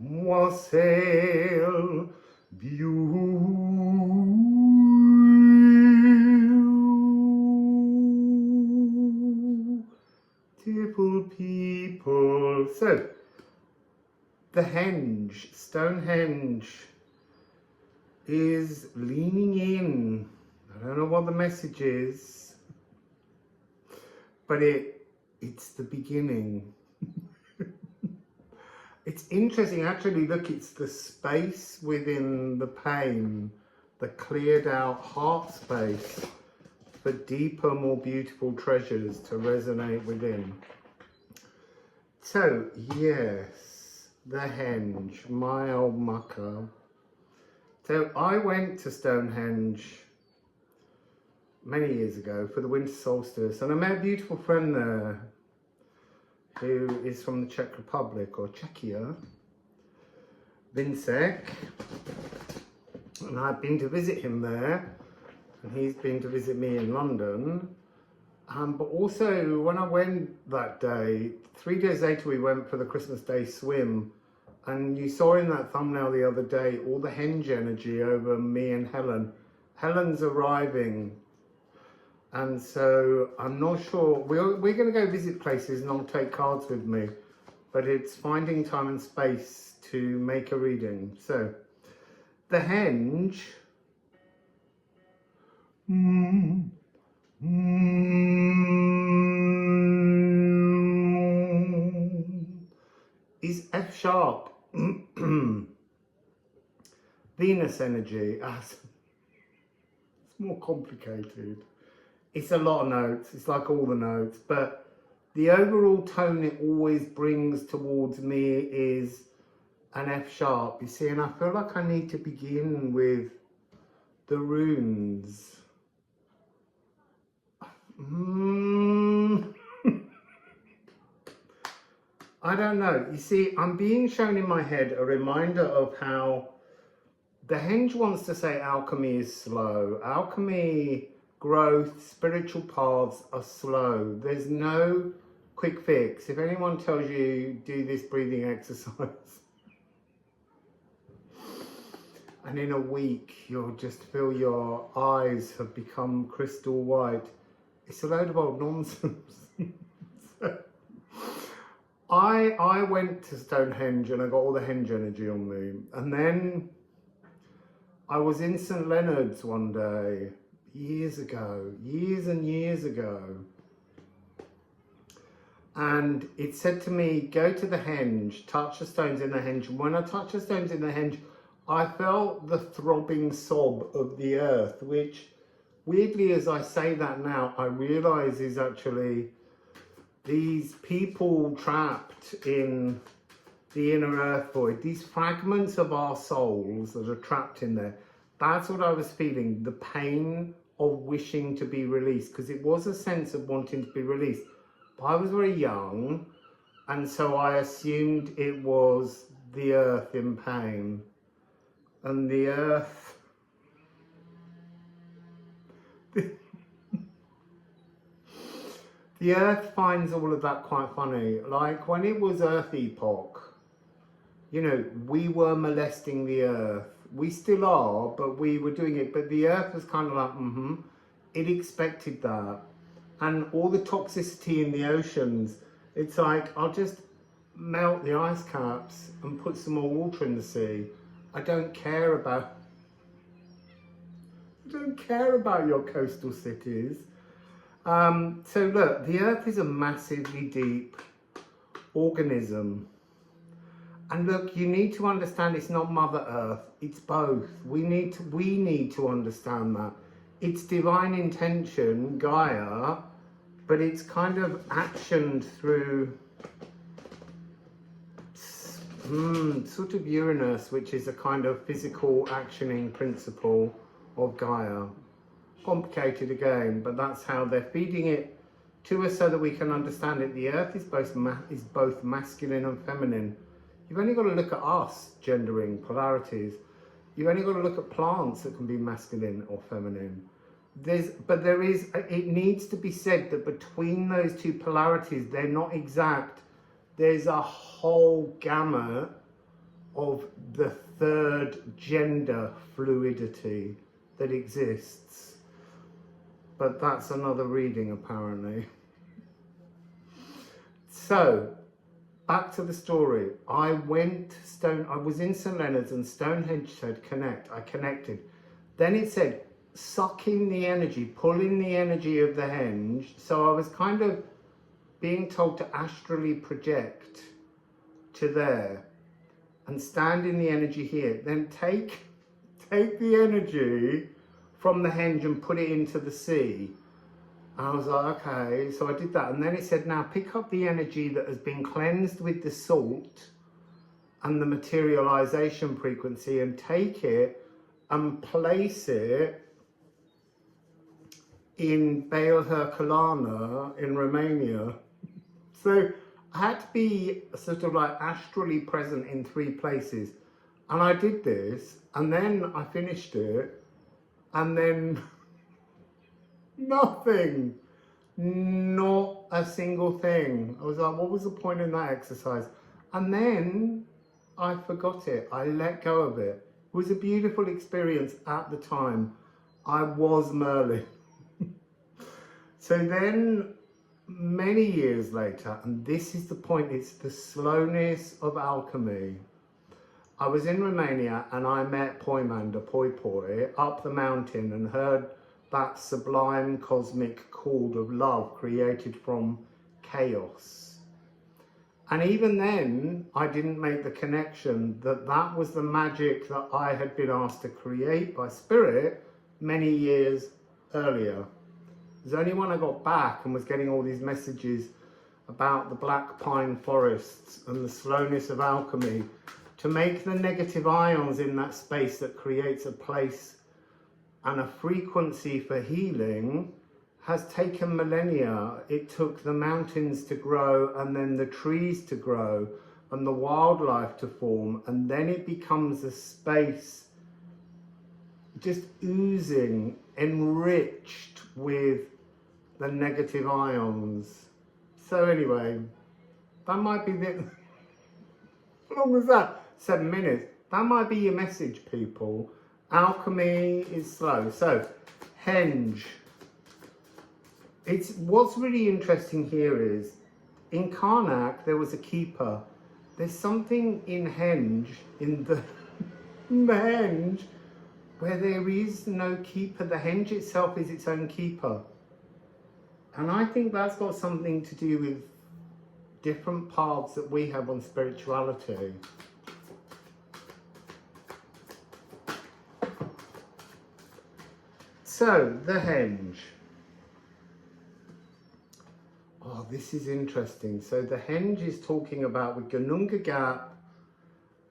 Wassail, beautiful people. So, the henge, Stonehenge, is leaning in. I don't know what the message is, but it's the beginning. It's interesting, actually. Look, it's the space within the pain, the cleared out heart space for deeper, more beautiful treasures to resonate within. So, yes, the henge, my old mucker. So I went to Stonehenge many years ago for the winter solstice, and I met a beautiful friend there who is from the Czech Republic, or Czechia, Vincek, and I've been to visit him there, and he's been to visit me in London. But also, when I went that day, 3 days later we went for the Christmas Day swim, and you saw in that thumbnail the other day all the henge energy over me and Helen. Helen's arriving, and so I'm not sure. We're going to go visit places and I'll take cards with me, but it's finding time and space to make a reading. So, the henge is F sharp. Venus energy. It's more complicated. It's a lot of notes. It's like all the notes, but the overall tone it always brings towards me is an F sharp. You see, and I feel like I need to begin with the runes. I don't know. You see, I'm being shown in my head a reminder of how the henge wants to say alchemy is slow. Alchemy, growth, spiritual paths are slow. There's no quick fix. If anyone tells you do this breathing exercise and in a week you'll just feel your eyes have become crystal white, it's a load of old nonsense. I went to Stonehenge and I got all the henge energy on me, and then I was in St Leonard's one day years and years ago, and it said to me, go to the henge, touch the stones in the henge. And when I touched the stones in the henge, I felt the throbbing sob of the earth, which weirdly, as I say that now, I realise is actually these people trapped in the inner earth void, these fragments of our souls that are trapped in there. That's what I was feeling, the pain of wishing to be released, because it was a sense of wanting to be released. But I was very young, and so I assumed it was the earth in pain. And the earth... The earth finds all of that quite funny. Like when it was Earth Epoch, you know, we were molesting the earth. We still are, but we were doing it. But the earth was kind of like, it expected that. And all the toxicity in the oceans, it's like, I'll just melt the ice caps and put some more water in the sea. I don't care about your coastal cities. So look, the earth is a massively deep organism. And look, you need to understand it's not Mother Earth, it's both. We need to understand that. It's divine intention, Gaia, but it's kind of actioned through sort of Uranus, which is a kind of physical actioning principle of Gaia. Complicated again, but that's how they're feeding it to us so that we can understand it. The earth is both masculine and feminine. You've only got to look at us gendering polarities. You've only got to look at plants that can be masculine or feminine. It needs to be said that between those two polarities, they're not exact. There's a whole gamut of the third gender fluidity that exists. But that's another reading apparently. So, back to the story. I was in St Leonard's and Stonehenge said connect. I connected. Then it said suck in the energy, pull in the energy of the henge. So I was kind of being told to astrally project to there and stand in the energy here. Then take the energy from the henge and put it into the sea. I was like, okay, so I did that. And then it said, now pick up the energy that has been cleansed with the salt and the materialization frequency and take it and place it in Baal Herculana in Romania. So I had to be sort of like astrally present in 3 places. And I did this, and then I finished it, and then nothing, not a single thing. I was like, what was the point in that exercise? And then I forgot it. I let go of it. It was a beautiful experience at the time. I was Merlin. So then, many years later, and this is the point, it's the slowness of alchemy. I was in Romania and I met Poimander, Poi, up the mountain and heard that sublime cosmic chord of love created from chaos. And even then, I didn't make the connection that that was the magic that I had been asked to create by spirit many years earlier. It was only when I got back and was getting all these messages about the black pine forests and the slowness of alchemy to make the negative ions in that space that creates a place and a frequency for healing has taken millennia. It took the mountains to grow and then the trees to grow and the wildlife to form, and then it becomes a space just oozing, enriched with the negative ions. So anyway, that might be the... How long was that? 7 minutes. That might be your message, people. Alchemy is slow. So, henge. What's really interesting here is, in Karnak, there was a keeper. There's something in henge, in the henge, where there is no keeper. The henge itself is its own keeper. And I think that's got something to do with different paths that we have on spirituality. So, the henge. Oh, this is interesting. So the henge is talking about with Gununga Gap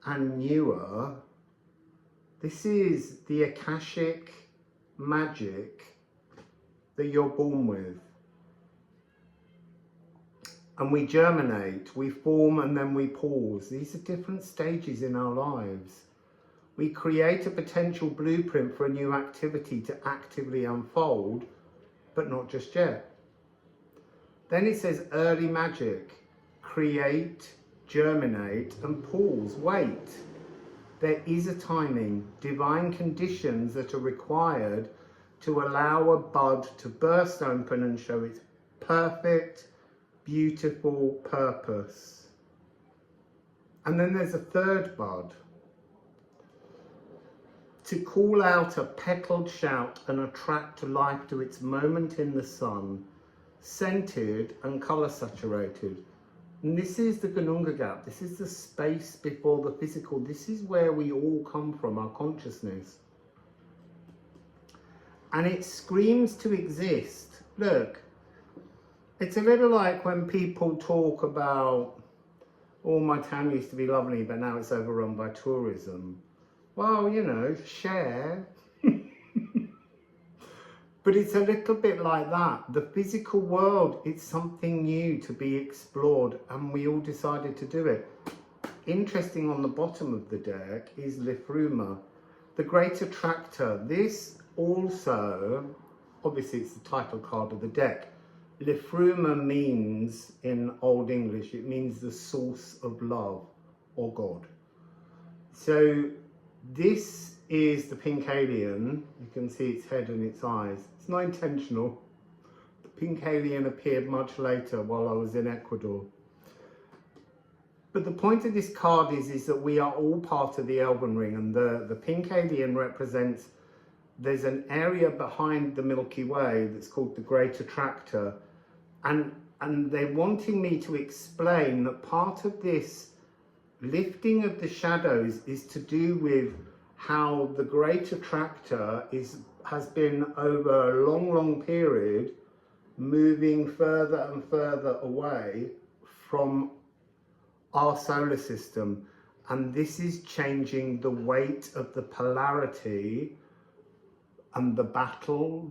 and Newer. This is the Akashic magic that you're born with. And we germinate, we form, and then we pause. These are different stages in our lives. We create a potential blueprint for a new activity to actively unfold, but not just yet. Then it says early magic, create, germinate, and pause, wait. There is a timing, divine conditions that are required to allow a bud to burst open and show its perfect, beautiful purpose. And then there's a third bud. To call out a petaled shout and attract to life to its moment in the sun, scented and colour saturated. And this is the Gununga Gap. This is the space before the physical. This is where we all come from, our consciousness. And it screams to exist. Look, it's a little like when people talk about, oh, my town used to be lovely, but now it's overrun by tourism. Well, you know, share. But it's a little bit like that. The physical world, it's something new to be explored, and we all decided to do it. Interesting, on the bottom of the deck is Liffruma, the Great Attractor. This also, obviously it's the title card of the deck. Liffruma means, in Old English, it means the source of love, or God. So this is the pink alien. You can see its head and its eyes. It's not intentional. The pink alien appeared much later while I was in Ecuador. But the point of this card is that we are all part of the Elven Ring, and the pink alien represents, there's an area behind the Milky Way that's called the Great Attractor, and they're wanting me to explain that part of this lifting of the shadows is to do with how the Great Attractor has been over a long period moving further and further away from our solar system, and this is changing the weight of the polarity and the battle,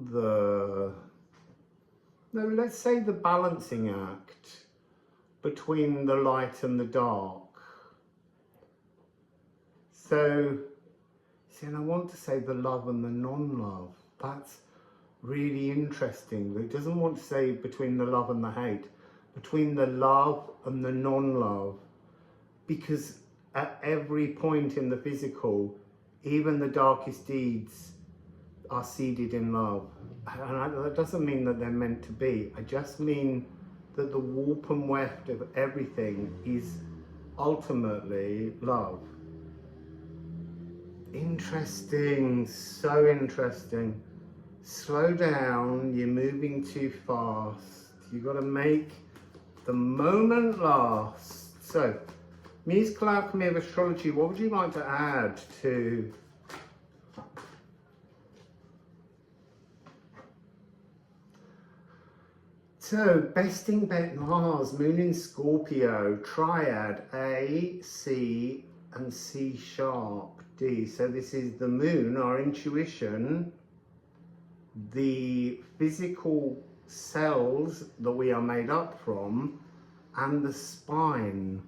let's say the balancing act between the light and the dark. So, see, and I want to say the love and the non-love. That's really interesting. It doesn't want to say between the love and the hate, between the love and the non-love. Because at every point in the physical, even the darkest deeds are seeded in love. And that doesn't mean that they're meant to be. I just mean that the warp and weft of everything is ultimately love. Interesting, so interesting. Slow down, you're moving too fast. You've got to make the moment last. So, Musical Alchemy of Astrology, what would you like to add to? So, Besting Bet Mars, Moon in Scorpio, Triad, A, C, and C sharp, D. So this is the moon, our intuition, the physical cells that we are made up from, and the spine.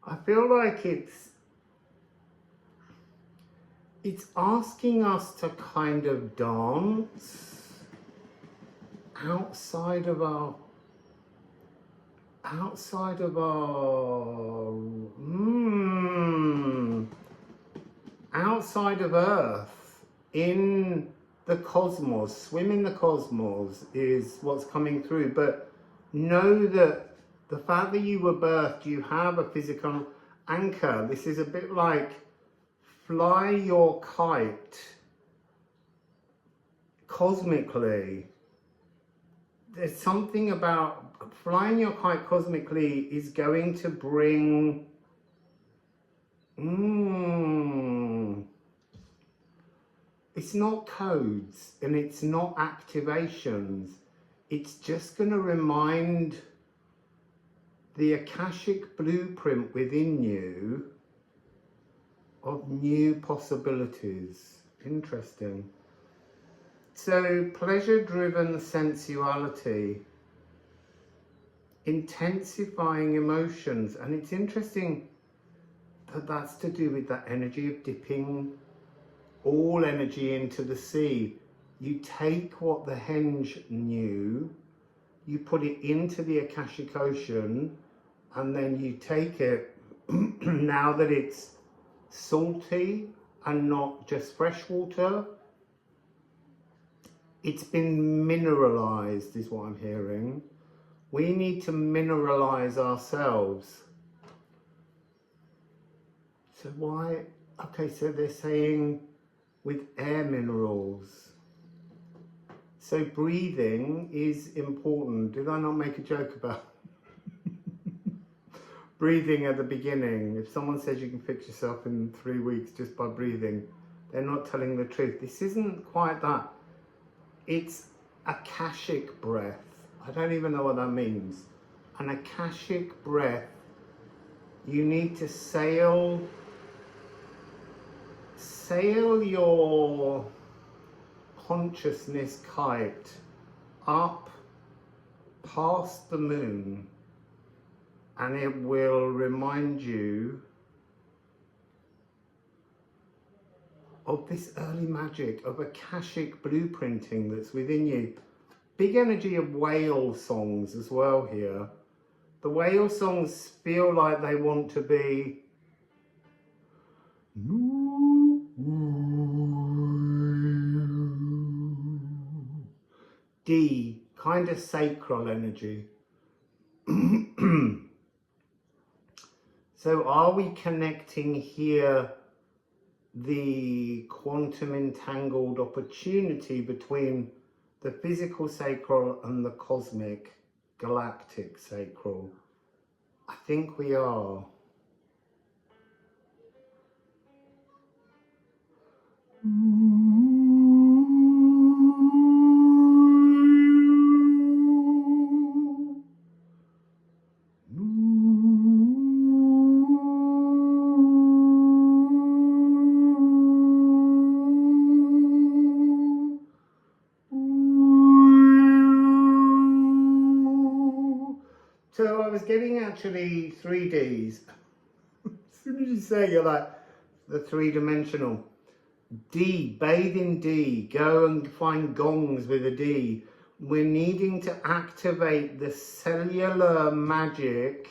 I feel like it's asking us to kind of dance outside of Earth, in the cosmos. Swim in the cosmos is what's coming through, but know that the fact that you were birthed, you have a physical anchor. This is a bit like fly your kite cosmically. There's something about flying your kite cosmically is going to bring it's not codes and it's not activations. It's just going to remind the Akashic blueprint within you of new possibilities. Interesting. So, pleasure-driven sensuality, intensifying emotions, and it's interesting that that's to do with that energy of dipping all energy into the sea. You take what the henge knew, you put it into the Akashic Ocean, and then you take it, now that it's salty and not just fresh water, it's been mineralized, is what I'm hearing. We need to mineralize ourselves. So why? Okay, so they're saying with air minerals. So breathing is important. Did I not make a joke about breathing at the beginning? If someone says you can fix yourself in 3 weeks just by breathing, they're not telling the truth. This isn't quite that. It's Akashic breath. I don't even know what that means. An Akashic breath. You need to sail sail your consciousness kite up past the moon, and it will remind you of this early magic of Akashic blueprinting that's within you. Big energy of whale songs as well here. The whale songs feel like they want to be D, kind of sacral energy. So are we connecting here the quantum entangled opportunity between the physical sacral and the cosmic galactic sacral? I think we are. So I was getting actually 3Ds. As soon as you say you're like the three-dimensional. D, bathe in D, go and find gongs with a D. We're needing to activate the cellular magic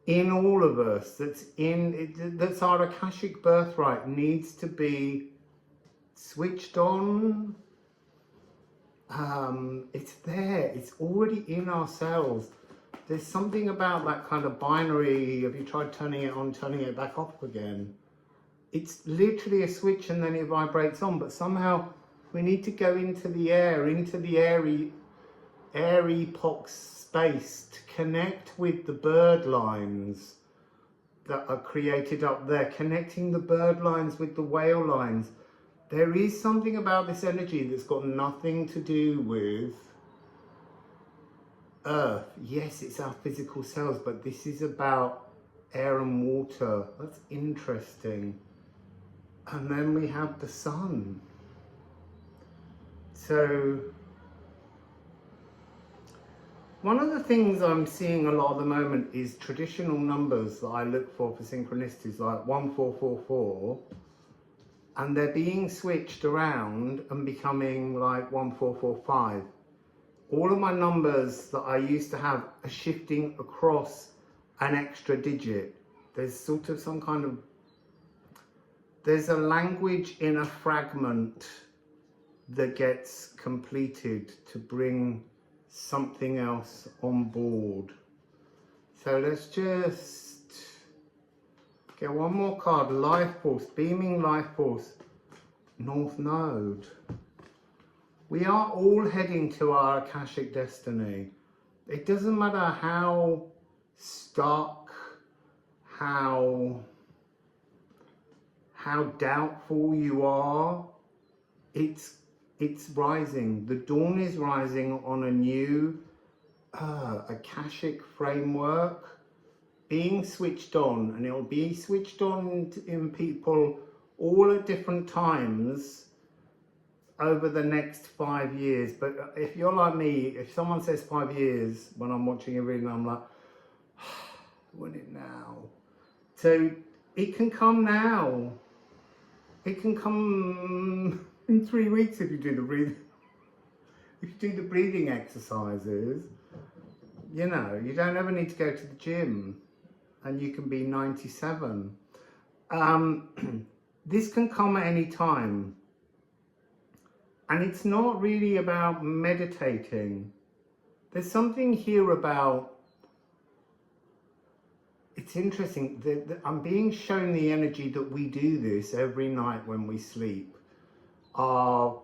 in all of us, that's our Akashic birthright, needs to be switched on. It's there, it's already in our cells. There's something about that kind of binary, have you tried turning it on, turning it back off again? It's literally a switch and then it vibrates on, but somehow we need to go into the air, into the airy pox space to connect with the bird lines that are created up there, connecting the bird lines with the whale lines. There is something about this energy that's got nothing to do with Earth. Yes, it's our physical cells, but this is about air and water. That's interesting. And then we have the sun. So one of the things I'm seeing a lot at the moment is traditional numbers that I look for synchronicities, like 1444, and they're being switched around and becoming like 1445. All of my numbers that I used to have are shifting across an extra digit. There's sort of some kind of, there's a language in a fragment that gets completed to bring something else on board. So let's just get one more card. Life Force, beaming life force, North Node. We are all heading to our Akashic destiny. It doesn't matter how stuck, how doubtful you are, it's rising. The dawn is rising on a new Akashic framework being switched on, and it'll be switched on in people all at different times over the next 5 years. But if you're like me, if someone says 5 years when I'm watching a reading, I'm like, when it now? So it can come now. It can come in 3 weeks if you do the breathing. If you do the breathing exercises, you know, you don't ever need to go to the gym, and you can be 97. This can come at any time. And it's not really about meditating. There's something here about, it's interesting that I'm being shown the energy that we do this every night when we sleep. Our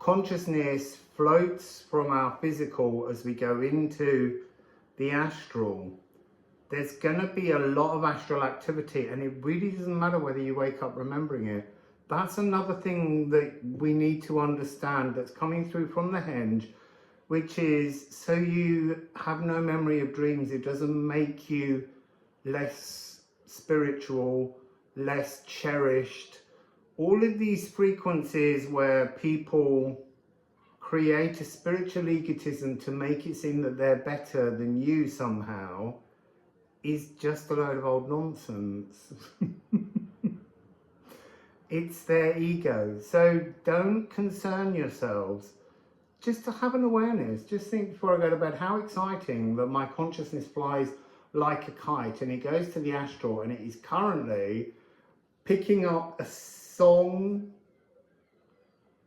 consciousness floats from our physical as we go into the astral. There's going to be a lot of astral activity, and it really doesn't matter whether you wake up remembering it. That's another thing that we need to understand that's coming through from the henge, which is, so you have no memory of dreams. It doesn't make you less spiritual, less cherished. All of these frequencies where people create a spiritual egotism to make it seem that they're better than you somehow is just a load of old nonsense. It's their ego. So don't concern yourselves. Just to have an awareness. Just think before I go to bed, how exciting that my consciousness flies like a kite and it goes to the astral and it is currently picking up a song.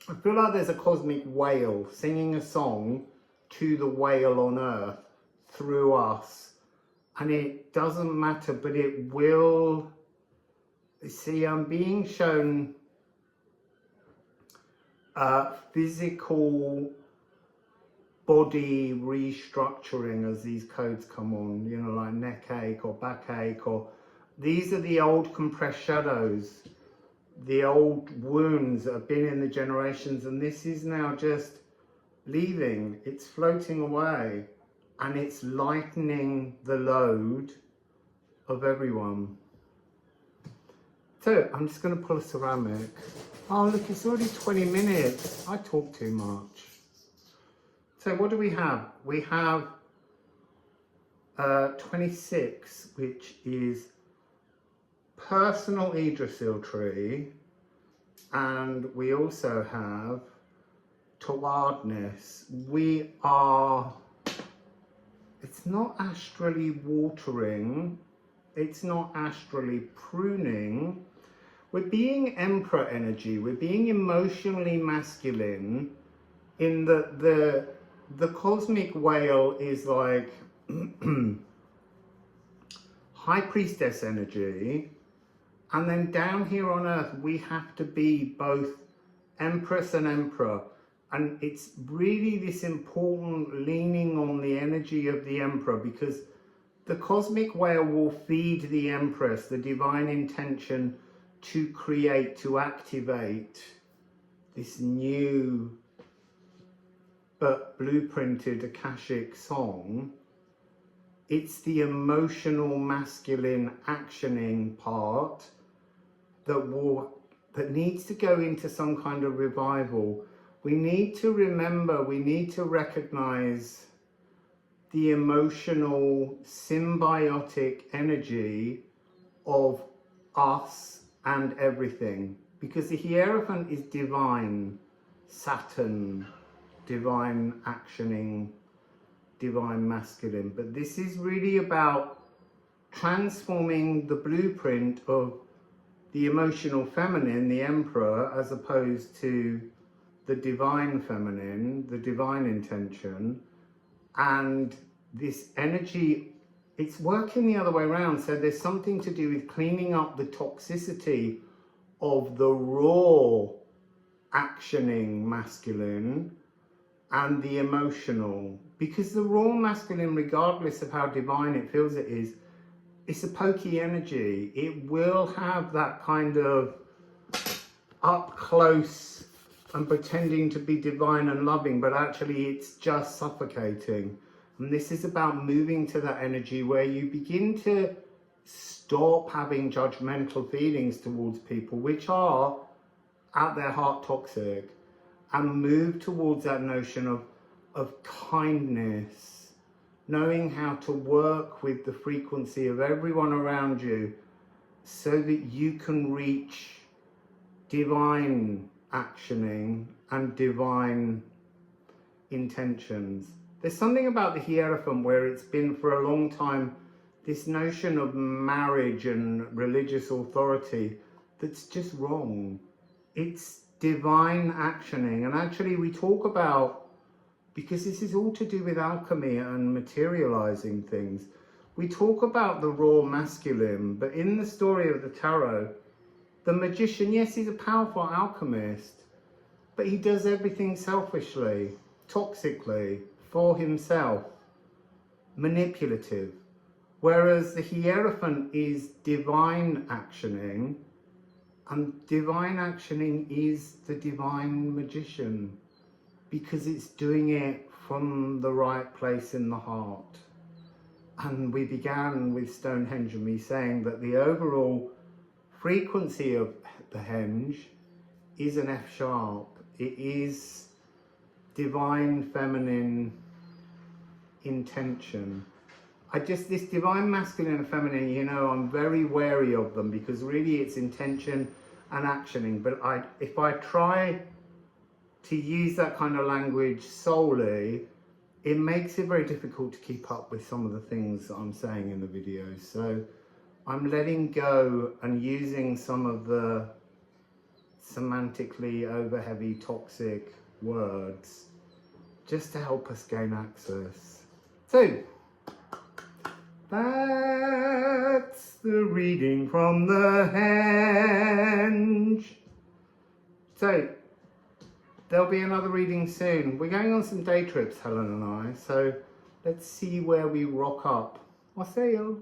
I feel like there's a cosmic whale singing a song to the whale on earth through us. And it doesn't matter, but it will. See, I'm being shown physical body restructuring as these codes come on, you know, like neck ache or backache, or these are the old compressed shadows, the old wounds that have been in the generations, and this is now just leaving. It's floating away and it's lightening the load of everyone. So I'm just going to pull a ceramic. Oh look, it's already 20 minutes. I talk too much. So what do we have? We have 26, which is personal Yggdrasil tree, and we also have towardness. We are, it's not astrally watering, it's not astrally pruning. We're being emperor energy, we're being emotionally masculine in the cosmic whale is like high priestess energy, and then down here on earth we have to be both empress and emperor, and it's really this important leaning on the energy of the emperor, because the cosmic whale will feed the empress the divine intention to create, to activate this new but blueprinted Akashic song. It's the emotional masculine actioning part that needs to go into some kind of revival. We need to remember, we need to recognize the emotional symbiotic energy of us and everything, because the Hierophant is divine, Saturn, divine actioning, divine masculine. But this is really about transforming the blueprint of the emotional feminine, the emperor, as opposed to the divine feminine, the divine intention. And this energy, it's working the other way around. So there's something to do with cleaning up the toxicity of the raw actioning masculine and the emotional, because the raw masculine, regardless of how divine it feels it is, it's a pokey energy. It will have that kind of up close and pretending to be divine and loving, but actually it's just suffocating. And this is about moving to that energy where you begin to stop having judgmental feelings towards people, which are at their heart toxic, and move towards that notion of kindness, knowing how to work with the frequency of everyone around you so that you can reach divine actioning and divine intentions. There's something about the Hierophant where it's been for a long time this notion of marriage and religious authority that's just wrong. It's divine actioning, and actually we talk about, because this is all to do with alchemy and materializing things, we talk about the raw masculine, but in the story of the tarot, the magician, yes, he's a powerful alchemist, but he does everything selfishly, toxically, for himself, manipulative. Whereas the Hierophant is divine actioning, and divine actioning is the divine magician, because it's doing it from the right place in the heart. And we began with Stonehenge and me saying that the overall frequency of the henge is an F sharp. It is divine feminine intention. This divine masculine and feminine, you know, I'm very wary of them because really it's intention and actioning. But if I try to use that kind of language solely, it makes it very difficult to keep up with some of the things that I'm saying in the video. So I'm letting go and using some of the semantically over heavy toxic words just to help us gain access. So that's the reading from the henge. So there'll be another reading soon. We're going on some day trips, Helen and I, so let's see where we rock up. Wassail.